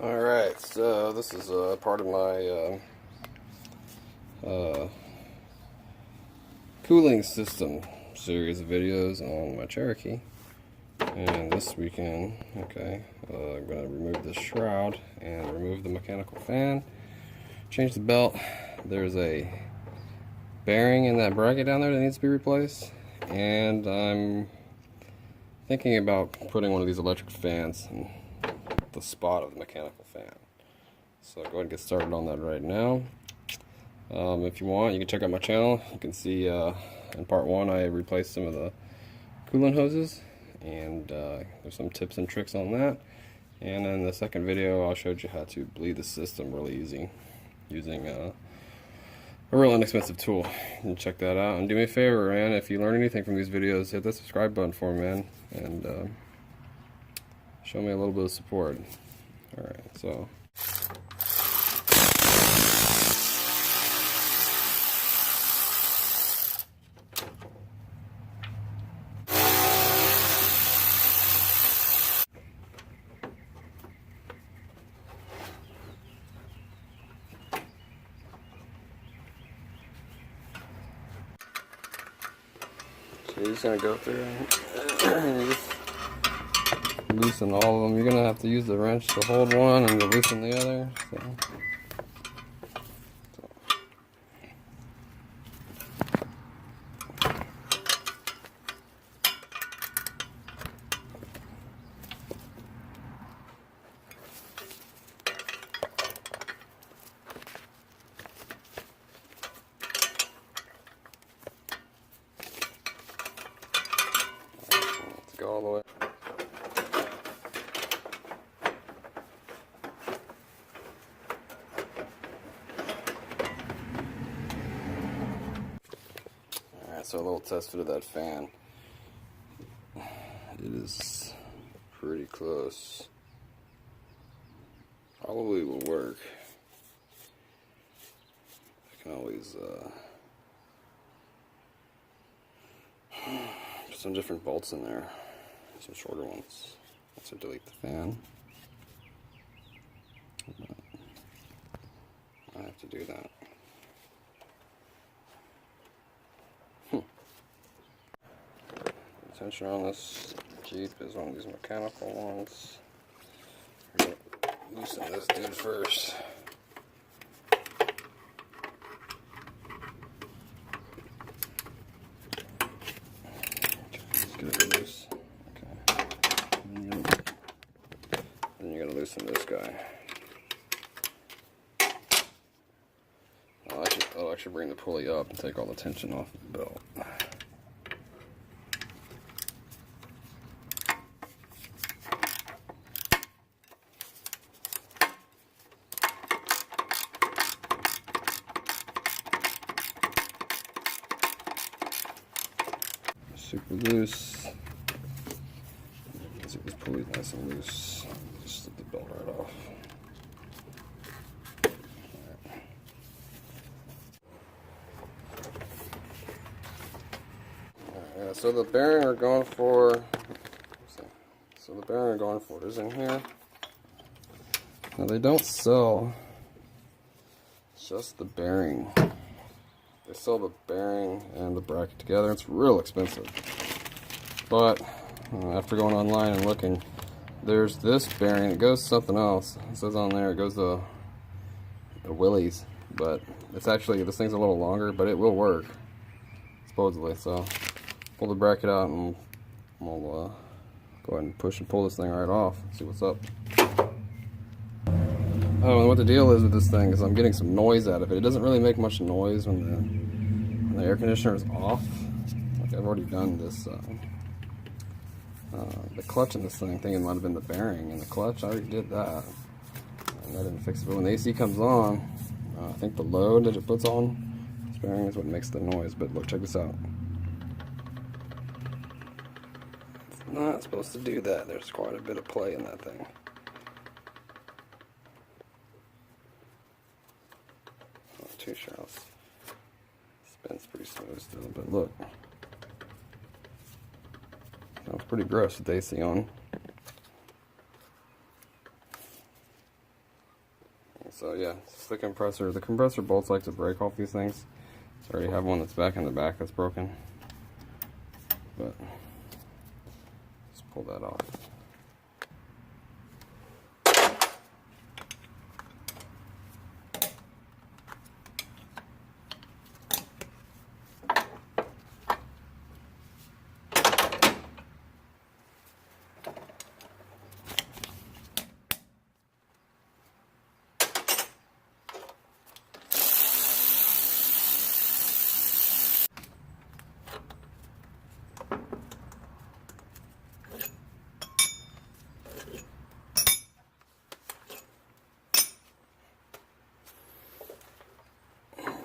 Alright, so this is part of my cooling system series of videos on my Cherokee. And this weekend, I'm going to remove this shroud and remove the mechanical fan, change the belt. There's a bearing in that bracket down there that needs to be replaced, and I'm thinking about putting one of these electric fans in the spot of the mechanical fan. So go ahead and get started on that right now. If you want, you can check out my channel. You can see in part 1 I replaced some of the coolant hoses, and there's some tips and tricks on that. And in the second video I showed you how to bleed the system really easy using a real inexpensive tool. And check that out, and do me a favor, man, if you learn anything from these videos, hit that subscribe button for me, man, and show me a little bit of support. Alright, so you're just going to go through and you just loosen all of them. You're going to have to use the wrench to hold one and to loosen the other. So. Let's go all the way. So a little test fit of that fan. It is pretty close. Probably will work. I can always put some different bolts in there, some shorter ones. So delete the fan. I have to do that. Tension on this Jeep is one of these mechanical ones. We're going to loosen this dude first. Just get it loose. Okay. Then you're going to loosen this guy. I'll actually bring the pulley up and take all the tension off the belt. Super loose. You can see this pulley's nice and loose. Just slip the belt right off. Alright, so the bearing we're going for. So the bearing we're going for is in here. Now they don't sell just the bearing. They sell the bearing and the bracket together. It's real expensive. But after going online and looking, there's this bearing. It goes to something else. It says on there it goes to the Willys, but it's actually, this thing's a little longer, but it will work supposedly. So pull the bracket out and we'll go ahead and push and pull this thing right off. See what's up. Oh, and what the deal is with this thing is I'm getting some noise out of it. It doesn't really make much noise when the air conditioner is off. Like I've already done this. The clutch in this thing, thinking it might have been the bearing in the clutch. I already did that, and that didn't fix it. But when the AC comes on, I think the load that it puts on this bearing is what makes the noise. But look, check this out. It's not supposed to do that. There's quite a bit of play in that thing. Too shallow. Spins pretty smooth still, but look. Sounds pretty gross with the AC on. So yeah, it's the compressor. The compressor bolts like to break off these things. So I already have one that's back in the back that's broken. But just pull that off.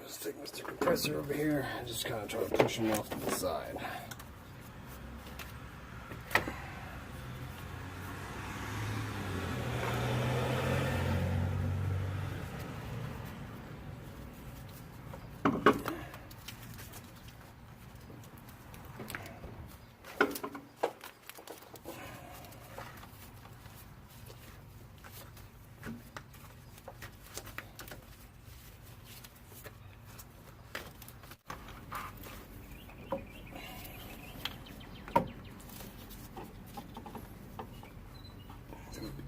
Just take Mr. Compressor over here and just kind of try to push him off to the side.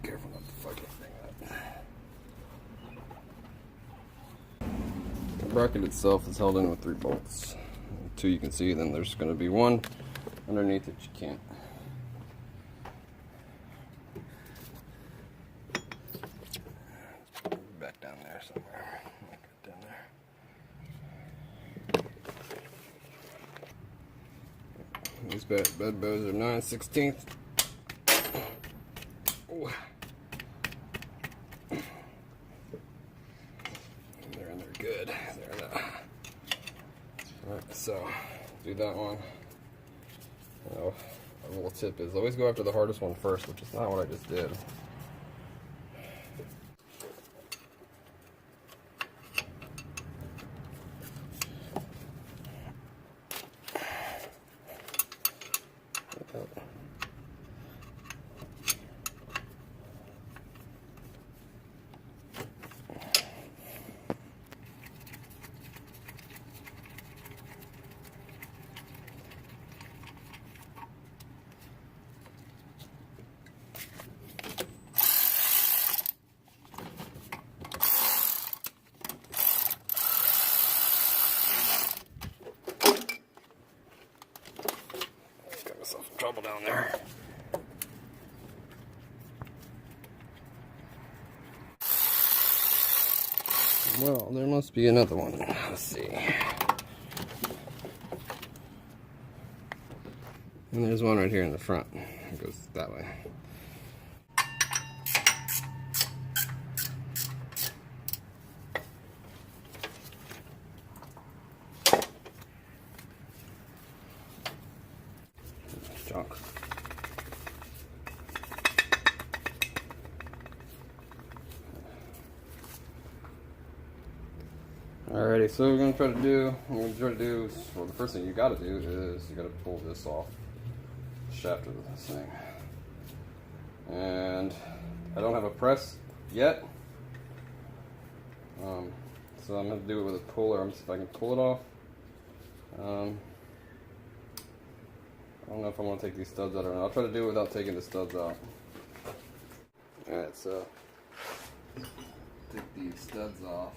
Be careful not to fuck anything up. The bracket itself is held in with 3 bolts. 2 you can see, then there's going to be 1 underneath that you can't. Back down there somewhere. Right down there. These bed bows are 9/16. They're in there good. They're in there. Alright, so do that one. A little tip is always go after the hardest one first, which is not what I just did. Myself in trouble down there. Well, there must be another one. Let's see. And there's one right here in the front. It goes that way. Junk. Alrighty, so what we're going to try to do, well, the first thing you got to do is you got to pull this off the shaft of this thing. And I don't have a press yet, so I'm going to do it with a puller. I'm going to see if I can pull it off. I don't know if I want to take these studs out or not. I'll try to do it without taking the studs out. Alright, so take these studs off.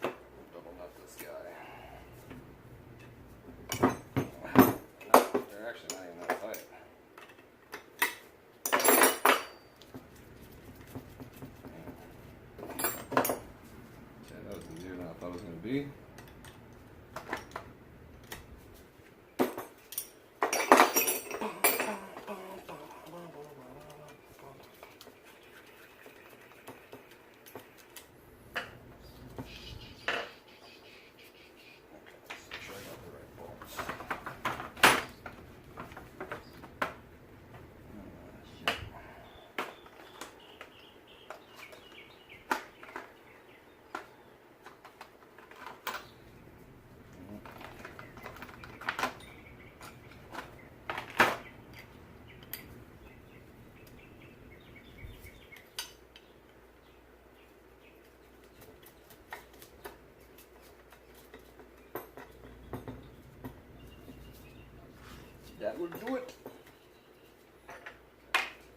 Double nut this guy. They're actually not even that tight. Okay, that was easier than I thought it was going to be. That would do it.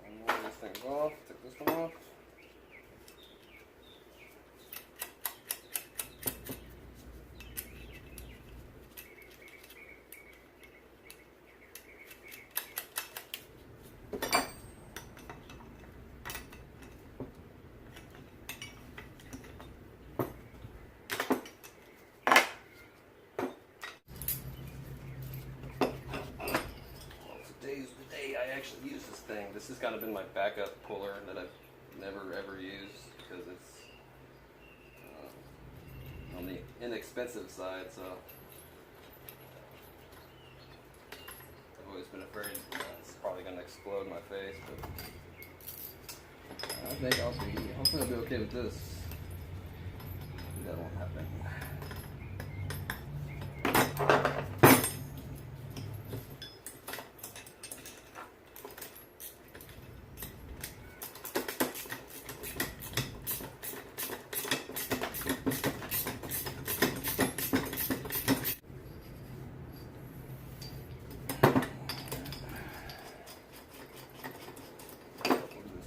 And this thing's off. Take this one off. Today's the day I actually use this thing. This has kind of been my backup puller that I've never ever used because it's on the inexpensive side, so I've always been afraid it's probably going to explode in my face, but I think hopefully I'll be okay with this. That won't happen.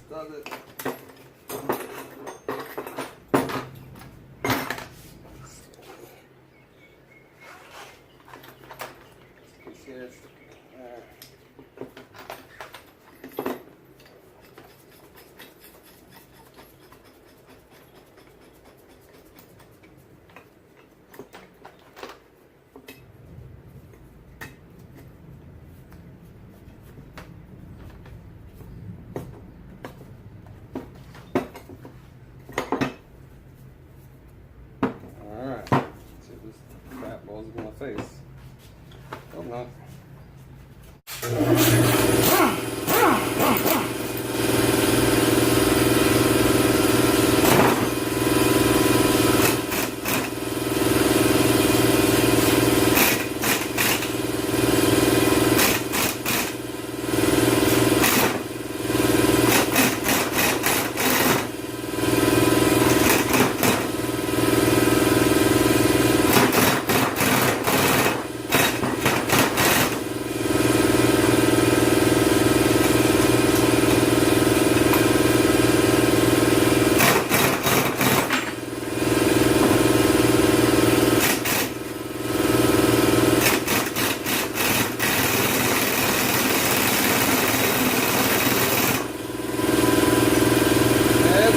Does it? Balls in my face. Hope not.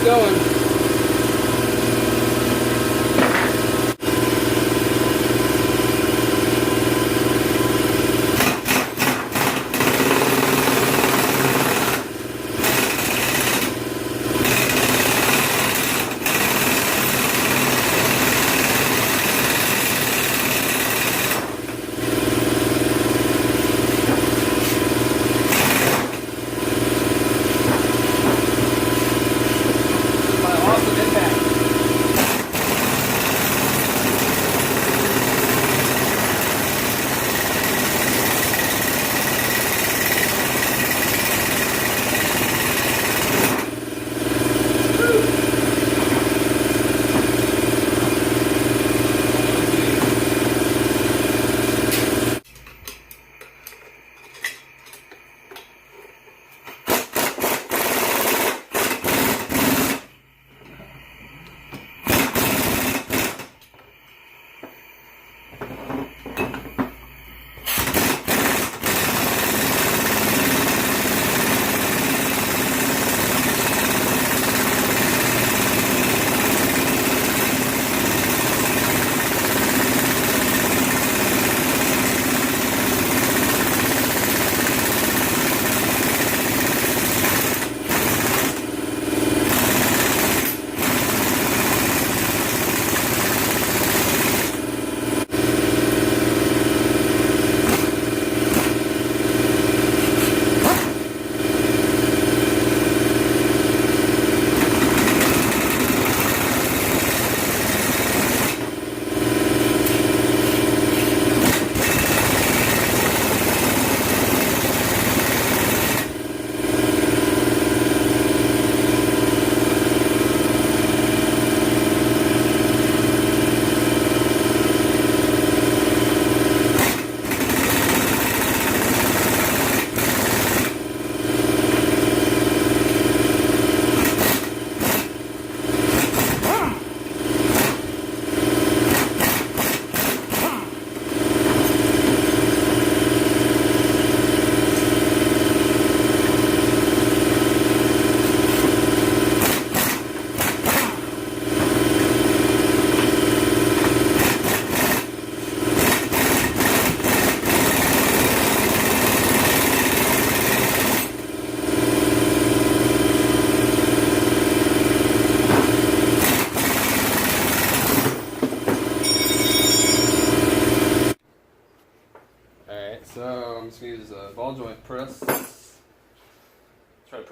Going.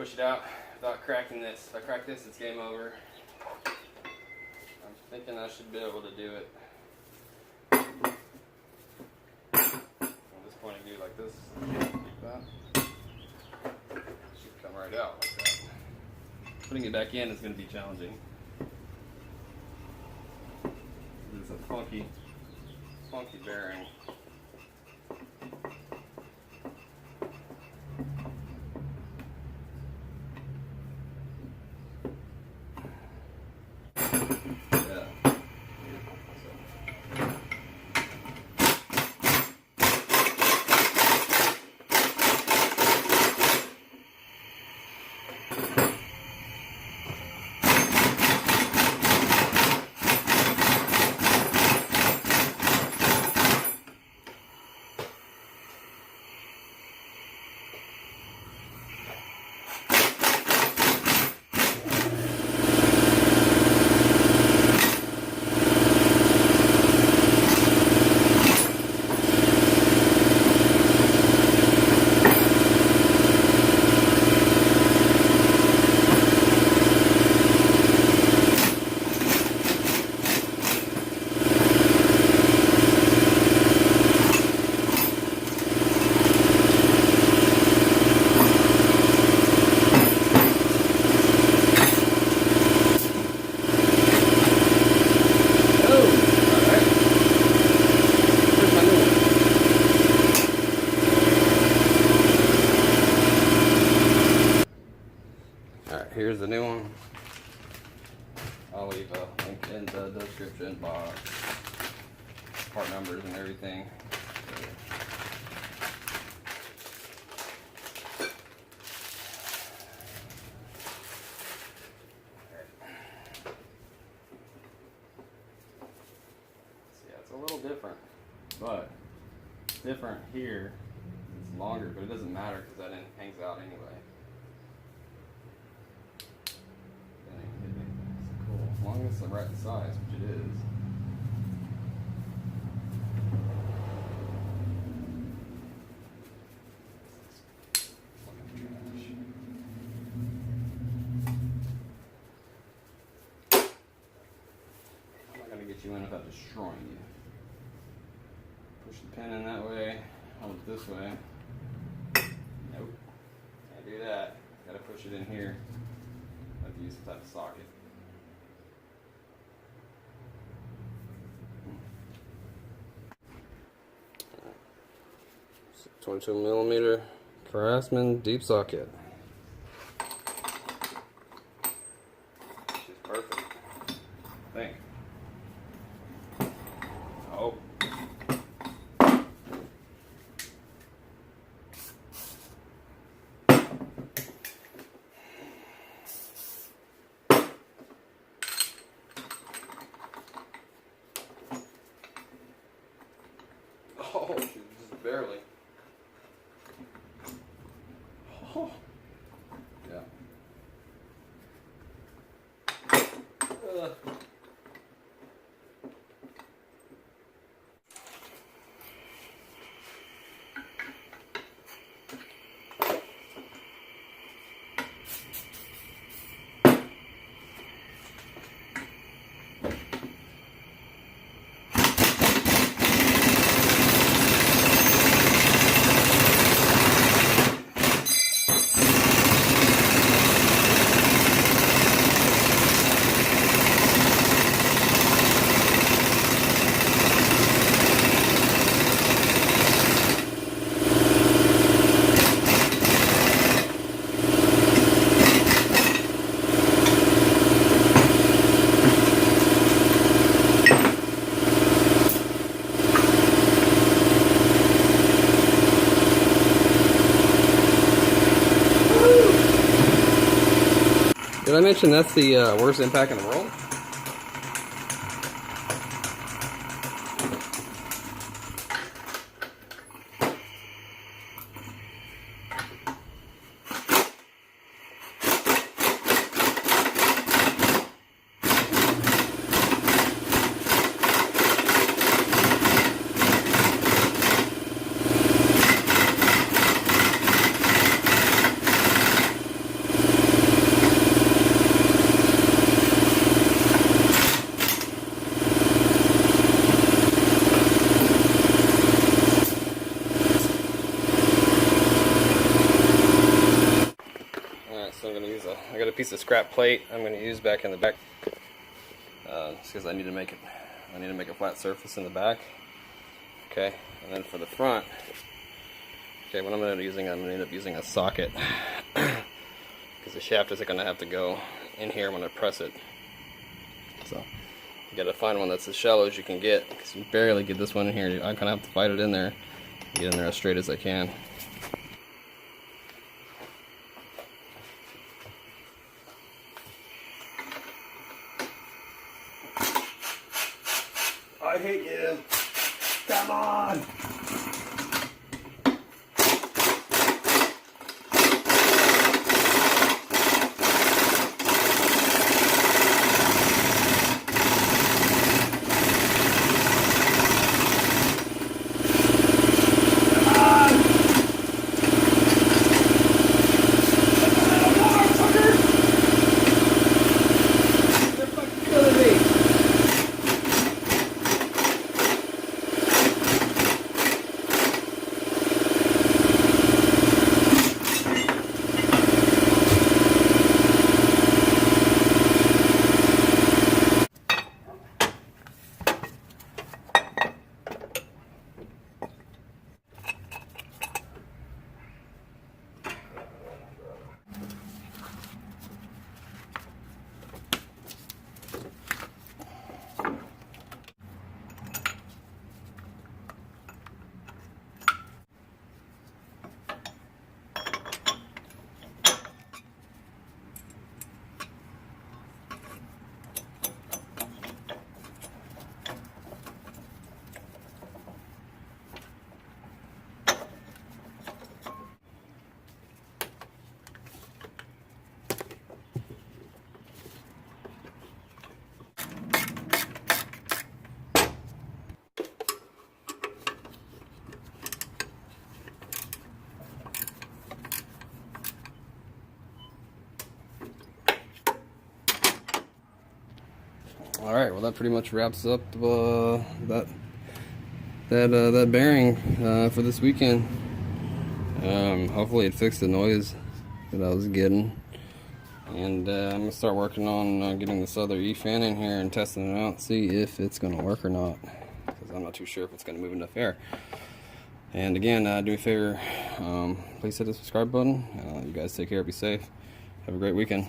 push it out without cracking this. If I crack this, it's game over. I'm thinking I should be able to do it. From this point of view, like this, like that. Should come right out like that. Putting it back in is going to be challenging. It's a funky bearing. Here's the new one. I'll leave a link in the description box, part numbers and everything. So yeah, it's a little different, but different here. It's longer, but it doesn't matter because that end hangs out anyway. As long as it's the right size, which it is. I'm not going to get you in without destroying you. Push the pin in that way, hold it this way. Nope, can't do that. Got to push it in here. I have to use some type of socket. 22mm Craftsman deep socket. She's perfect. I think. Oh. Oh, she's just barely. Oh. Yeah. Did I mention that's the worst impact in the world? So I'm gonna use I got a piece of scrap plate I'm gonna use back in the back, just because I need to make a flat surface in the back. Okay, and then for the front, okay, what I'm gonna end up using a socket, because the shaft isn't gonna have to go in here when I press it. So you gotta find one that's as shallow as you can get, because you barely get this one in here. I kind of have to fight it in there, get in there as straight as I can. I hate you. Come on. All right, well that pretty much wraps up that bearing for this weekend. Hopefully it fixed the noise that I was getting, and I'm gonna start working on getting this other E-fan in here and testing it out, see if it's gonna work or not, because I'm not too sure if it's gonna move enough air. And again, do me a favor, please hit the subscribe button. You guys take care, be safe, have a great weekend.